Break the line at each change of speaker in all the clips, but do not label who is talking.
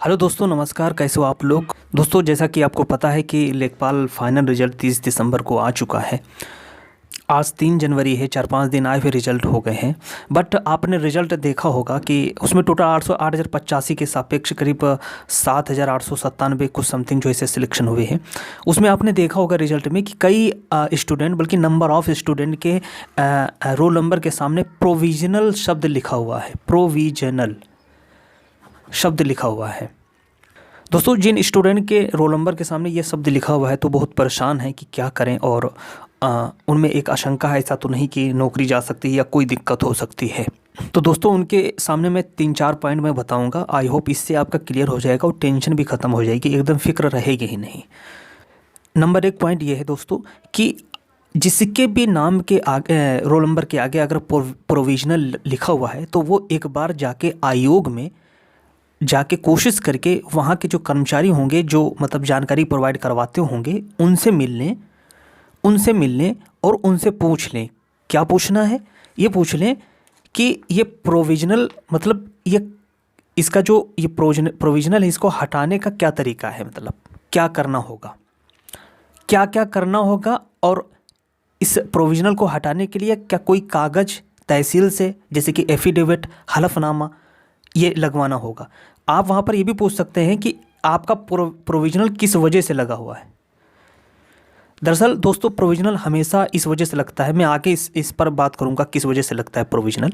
Hello दोस्तों, नमस्कार। कैसे हो आप लोग? दोस्तों, जैसा कि आपको पता है कि लेखपाल फाइनल रिजल्ट 30 दिसंबर को आ चुका है। आज 3 जनवरी है, 4-5 दिन आए हुए रिजल्ट हो गए हैं। बट आपने रिजल्ट देखा होगा कि उसमें टोटल 8,085 के सापेक्ष करीब 7,897 कुछ समथिंग जो इसे सिलेक्शन हुए हैं। उसमें आपने देखा होगा रिजल्ट में कि कई स्टूडेंट, बल्कि नंबर ऑफ़ स्टूडेंट के रोल नंबर के सामने प्रोविजनल शब्द लिखा हुआ है। प्रोविजनल शब्द लिखा हुआ है। दोस्तों, जिन स्टूडेंट के रोल नंबर के सामने ये शब्द लिखा हुआ है तो बहुत परेशान है कि क्या करें, और उनमें एक आशंका है, ऐसा तो नहीं कि नौकरी जा सकती है या कोई दिक्कत हो सकती है। तो दोस्तों, उनके सामने मैं 3-4 पॉइंट मैं बताऊंगा। आई होप इससे आपका क्लियर हो जाएगा और टेंशन भी ख़त्म हो जाएगी, एकदम फिक्र रहेगी ही नहीं। नंबर 1 पॉइंट ये है दोस्तों कि जिसके भी नाम के आगे, रोल नंबर के आगे अगर प्रोविजनल लिखा हुआ है तो वो एक बार जाके आयोग में जाके कोशिश करके वहाँ के जो कर्मचारी होंगे, जो मतलब जानकारी प्रोवाइड करवाते होंगे, उनसे मिलने और उनसे पूछ लें। क्या पूछना है? ये पूछ लें कि ये प्रोविजनल मतलब इसका जो ये प्रोविजनल है, इसको हटाने का क्या तरीका है, मतलब क्या करना होगा, क्या क्या करना होगा, और इस प्रोविजनल को हटाने के लिए क्या कोई कागज़ तहसील से, जैसे कि एफिडेविट, हलफनामा, ये लगवाना होगा। आप वहाँ पर ये भी पूछ सकते हैं कि आपका प्रोविजनल किस वजह से लगा हुआ है। दरअसल दोस्तों, प्रोविजनल हमेशा इस वजह से लगता है, मैं आगे इस पर बात करूँगा किस वजह से लगता है प्रोविजनल।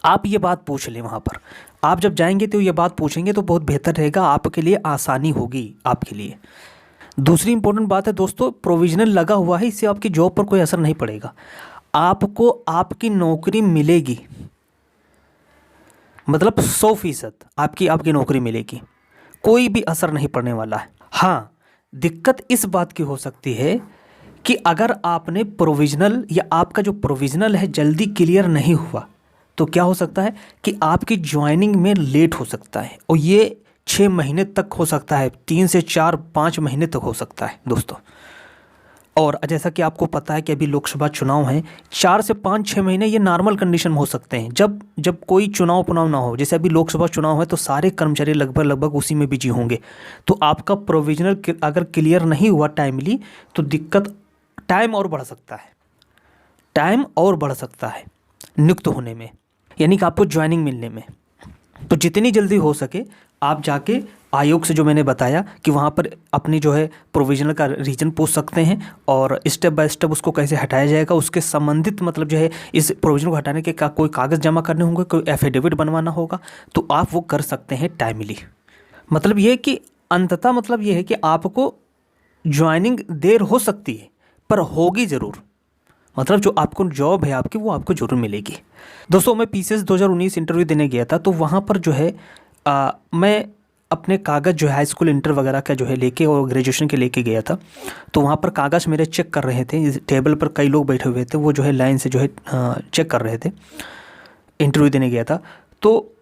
आप ये बात पूछ लें वहाँ पर। आप जब जाएंगे तो ये बात पूछेंगे तो बहुत बेहतर रहेगा, आपके लिए आसानी होगी आपके लिए। दूसरी इंपॉर्टेंट बात है दोस्तों, प्रोविजनल लगा हुआ है, इससे आपकी जॉब पर कोई असर नहीं पड़ेगा। आपको आपकी नौकरी मिलेगी, मतलब 100% आपकी नौकरी मिलेगी, कोई भी असर नहीं पड़ने वाला है। हाँ, दिक्कत इस बात की हो सकती है कि अगर आपने प्रोविजनल या आपका जो प्रोविजनल है जल्दी क्लियर नहीं हुआ तो क्या हो सकता है कि आपकी ज्वाइनिंग में लेट हो सकता है, और ये 6 महीने तक हो सकता है, 3 से 4-5 महीने तक हो सकता है दोस्तों। और जैसा कि आपको पता है कि अभी लोकसभा चुनाव हैं, 4 से 5-6 महीने ये नॉर्मल कंडीशन में हो सकते हैं, जब कोई चुनाव ना हो। जैसे अभी लोकसभा चुनाव है तो सारे कर्मचारी लगभग उसी में बिजी होंगे। तो आपका प्रोविजनल अगर क्लियर नहीं हुआ टाइमली तो दिक्कत, टाइम और बढ़ सकता है नियुक्त होने में, यानी कि आपको ज्वाइनिंग मिलने में। तो जितनी जल्दी हो सके आप जाके आयोग से, जो मैंने बताया कि वहाँ पर अपनी जो है प्रोविजनल का रीज़न पूछ सकते हैं, और स्टेप बाय स्टेप उसको कैसे हटाया जाएगा, उसके संबंधित मतलब जो है इस प्रोविजन को हटाने के कोई कागज़ जमा करने होंगे, कोई एफिडेविट बनवाना होगा, तो आप वो कर सकते हैं टाइमली। मतलब ये कि अंततः मतलब ये है कि आपको ज्वाइनिंग देर हो सकती है पर होगी ज़रूर, मतलब जो आपको जॉब है आपकी वो आपको जरूर मिलेगी। दोस्तों, मैं पीसीएस 2019 इंटरव्यू देने गया था, तो वहाँ पर जो है मैं अपने कागज़ जो है हाई स्कूल इंटर वगैरह का जो है लेके और ग्रेजुएशन के लेके गया था। तो वहाँ पर कागज़ मेरे चेक कर रहे थे, इस टेबल पर कई लोग बैठे हुए थे, वो जो है लाइन से जो है चेक कर रहे थे। इंटरव्यू देने गया था तो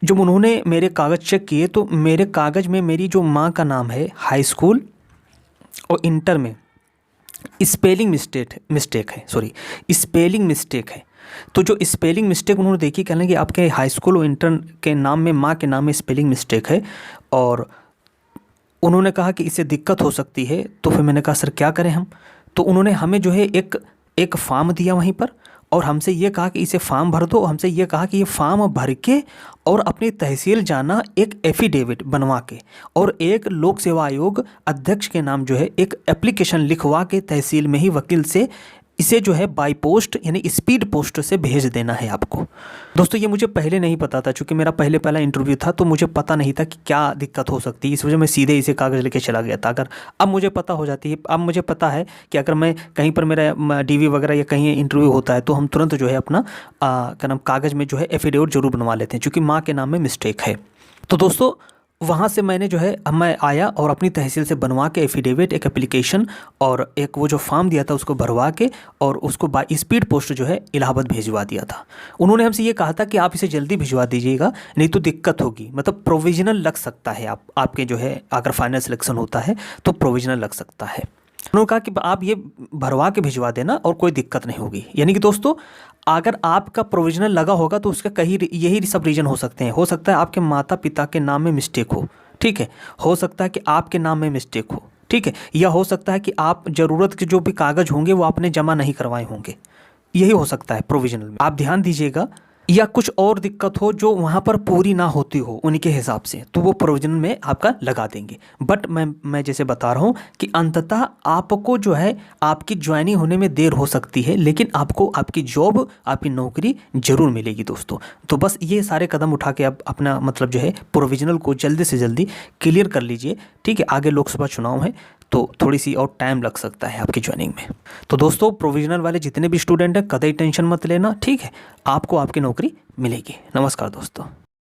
जब उन्होंने मेरे कागज़ चेक किए तो मेरे कागज़ में मेरी जो माँ का नाम है हाई स्कूल और इंटर में स्पेलिंग मिस्टेक है। तो जो स्पेलिंग मिस्टेक उन्होंने देखी, कहने कि आपके हाई स्कूल और इंटर के नाम में, माँ के नाम में स्पेलिंग मिस्टेक है, और उन्होंने कहा कि इससे दिक्कत हो सकती है। तो फिर मैंने कहा सर क्या करें हम? तो उन्होंने हमें जो है एक फॉर्म दिया वहीं पर, और हमसे ये कहा कि इसे फॉर्म भर दो। हमसे ये कहा कि ये फॉर्म भर के और अपनी तहसील जाना, एक एफिडेविट बनवा के, और एक लोक सेवा आयोग अध्यक्ष के नाम जो है एक एप्लीकेशन लिखवा के तहसील में ही वकील से इसे जो है बाई पोस्ट यानी स्पीड पोस्ट से भेज देना है आपको। दोस्तों, ये मुझे पहले नहीं पता था, चूँकि मेरा पहला इंटरव्यू था, तो मुझे पता नहीं था कि क्या दिक्कत हो सकती है। इस वजह मैं सीधे इसे कागज़ लेके चला गया था। अगर अब मुझे पता हो जाती है, अब मुझे पता है कि अगर मैं कहीं पर मेरा डीवी वगैरह या कहीं इंटरव्यू होता है तो हम तुरंत जो है अपना क्या नाम कागज़ में जो है एफिडेविट जरूर बनवा लेते हैं, चूँकि माँ के नाम में मिस्टेक है। तो दोस्तों, वहाँ से मैंने जो है, अब मैं आया और अपनी तहसील से बनवा के एफिडेविट, एक एप्लीकेशन और एक वो जो फॉर्म दिया था उसको भरवा के, और उसको बाई स्पीड पोस्ट जो है इलाहाबाद भेजवा दिया था। उन्होंने हमसे ये कहा था कि आप इसे जल्दी भिजवा दीजिएगा, नहीं तो दिक्कत होगी, मतलब प्रोविजनल लग सकता है, आपके जो है अगर फाइनल सिलेक्शन होता है तो प्रोविजनल लग सकता है। उन्होंने कहा कि आप ये भरवा के भिजवा देना और कोई दिक्कत नहीं होगी। यानी कि दोस्तों, अगर आपका प्रोविजनल लगा होगा तो उसका कहीं यही सब रीज़न हो सकते हैं। हो सकता है आपके माता पिता के नाम में मिस्टेक हो, ठीक है। हो सकता है कि आपके नाम में मिस्टेक हो, ठीक है, या हो सकता है कि आप ज़रूरत के जो भी कागज़ होंगे वो आपने जमा नहीं करवाए होंगे, यही हो सकता है प्रोविजनल में। आप ध्यान दीजिएगा, या कुछ और दिक्कत हो जो वहाँ पर पूरी ना होती हो उनके हिसाब से, तो वो प्रोविजनल में आपका लगा देंगे। बट मैं जैसे बता रहा हूँ कि अंततः आपको जो है आपकी ज्वाइनिंग होने में देर हो सकती है, लेकिन आपको आपकी जॉब, आपकी नौकरी ज़रूर मिलेगी दोस्तों। तो बस ये सारे कदम उठा के आप अपना मतलब जो है प्रोविजनल को जल्दी से जल्दी क्लियर कर लीजिए, ठीक है। आगे लोकसभा चुनाव है तो थोड़ी सी और टाइम लग सकता है आपकी ज्वाइनिंग में। तो दोस्तों, प्रोविजनल वाले जितने भी स्टूडेंट हैं कतई टेंशन मत लेना, ठीक है, आपको आपकी नौकरी मिलेगी। नमस्कार दोस्तों।